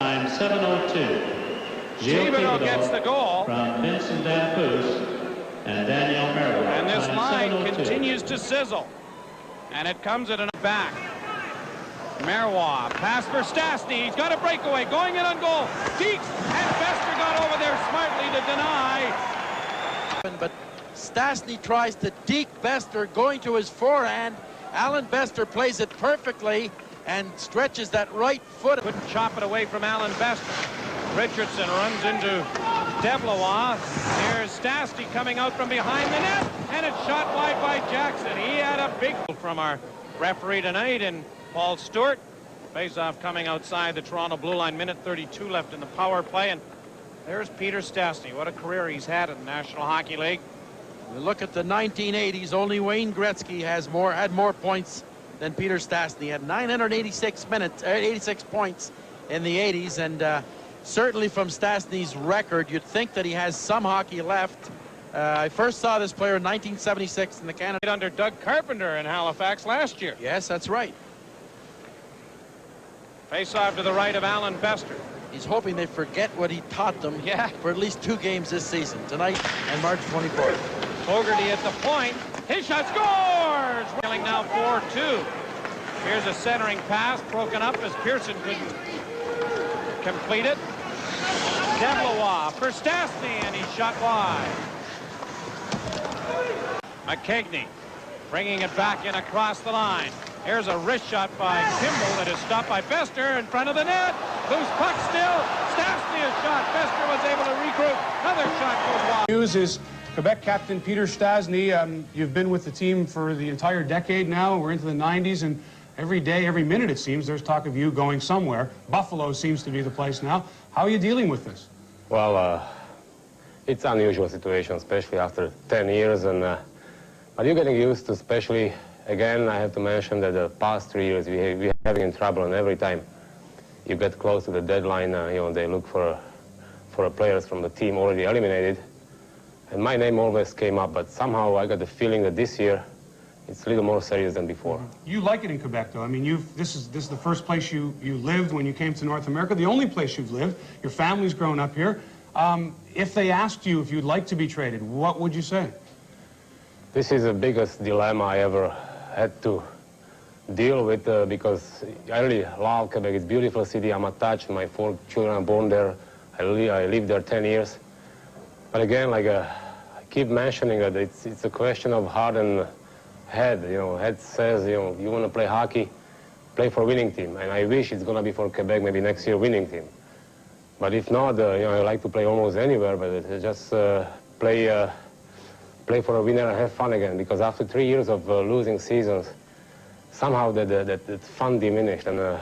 Time 7:02. Thibodeau gets the goal. From Vincent Damphousse and Daniel Merrill. And this line continues to sizzle. And it comes at a back. Marois, pass for Stastny. He's got a breakaway, going in on goal. Deeks, and Bester got over there smartly to deny. But Stastny tries to deke Bester, going to his forehand. Alan Bester plays it perfectly and stretches that right foot. Couldn't chop it away from Alan Bester. Richardson runs into Devlois. Here's Stastny coming out from behind the net, and it's shot wide by Jackson. He had a big from our referee tonight, and Paul Stewart. Face-off coming outside the Toronto blue line. Minute 32 left in the power play, and there's Peter Stastny. What a career he's had in the National Hockey League. You look at the 1980s, only Wayne Gretzky had more points than Peter Stastny. Had 86 points in the 80s, and certainly from Stastny's record, you'd think that he has some hockey left. I first saw this player in 1976 in the Canada. Under Doug Carpenter in Halifax last year. Yes, that's right. Face-off to the right of Alan Bester. He's hoping they forget what he taught them for at least 2 games this season, tonight and March 24th. Fogarty at the point. His shot scores! Trailing now 4-2. Here's a centering pass broken up as Pearson couldn't complete it. Devlois for Stastny, and he's shot wide. McKegney bringing it back in across the line. Here's a wrist shot by Kimball that is stopped by Bester in front of the net. Loose puck still. Stastny is shot. Bester was able to regroup. Another shot goes wide. News is Quebec captain Peter Stastny. You've been with the team for the entire decade now. We're into the 90s, and every day, every minute, it seems, there's talk of you going somewhere. Buffalo seems to be the place now. How are you dealing with this? Well, it's an unusual situation, especially after 10 years, but you're getting used to, especially, again, I have to mention that the past 3 years we're having trouble, and every time you get close to the deadline, they look for players from the team already eliminated, and my name always came up, but somehow I got the feeling that this year it's a little more serious than before. You like it in Quebec, though. I mean, this is the first place you lived when you came to North America, the only place you've lived. Your family's grown up here. If they asked you if you'd like to be traded, what would you say? This is the biggest dilemma I ever had to deal with because I really love Quebec. It's a beautiful city. I'm attached. My 4 children are born there. I lived there 10 years. But again, I keep mentioning that it's a question of heart and head. Head says, you want to play hockey, play for a winning team. And I wish it's going to be for Quebec, maybe next year, winning team. But if not, I like to play almost anywhere, but just play for a winner and have fun again. Because after 3 years of losing seasons, somehow that fun diminished. And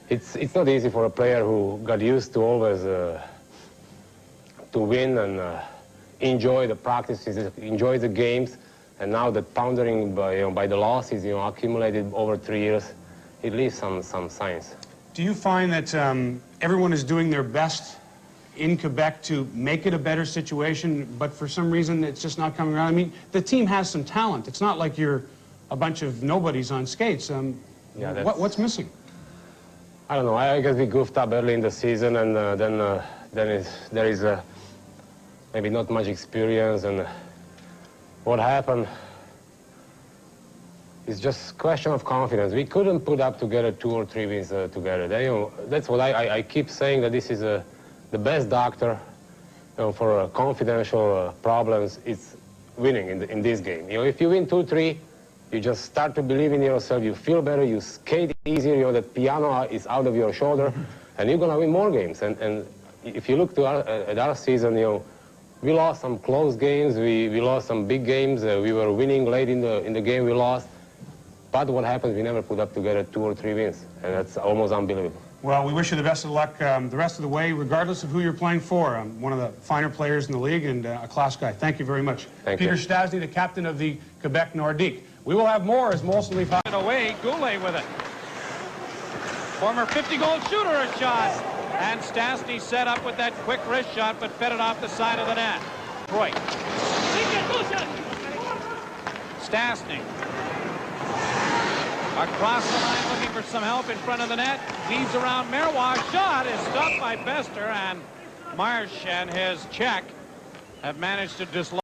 it's not easy for a player who got used to always to win and enjoy the practices, enjoy the games. And now that pondering by the losses, accumulated over 3 years, it leaves some signs. Do you find that everyone is doing their best in Quebec to make it a better situation, but for some reason it's just not coming around? I mean, the team has some talent. It's not like you're a bunch of nobodies on skates. What's missing? I don't know. I guess we goofed up early in the season, and then there is maybe not much experience, and what happened is just a question of confidence. We couldn't put up together 2 or 3 wins together. That's what I keep saying, that this is the best doctor for confidential problems. It's winning in this game. If you win 2-3, you just start to believe in yourself. You feel better. You skate easier. That piano is out of your shoulder, and you're gonna win more games. And if you look at our season, we lost some close games. We lost some big games. We were winning late in the game. We lost. But what happens? We never put up together 2 or 3 wins, and that's almost unbelievable. Well, we wish you the best of luck the rest of the way, regardless of who you're playing for. One of the finer players in the league and a class guy. Thank you very much. Thank Peter you. Stastny, the captain of the Quebec Nordiques. We will have more as Molson leave. Away, Goulet with it. Former 50-goal shooter a shot. And Stastny set up with that quick wrist shot, but fed it off the side of the net. Right. Stastny. Across the line, looking for some help in front of the net. Weaves around Marois. Shot is stopped by Bester, and Marsh and his check have managed to dislodge.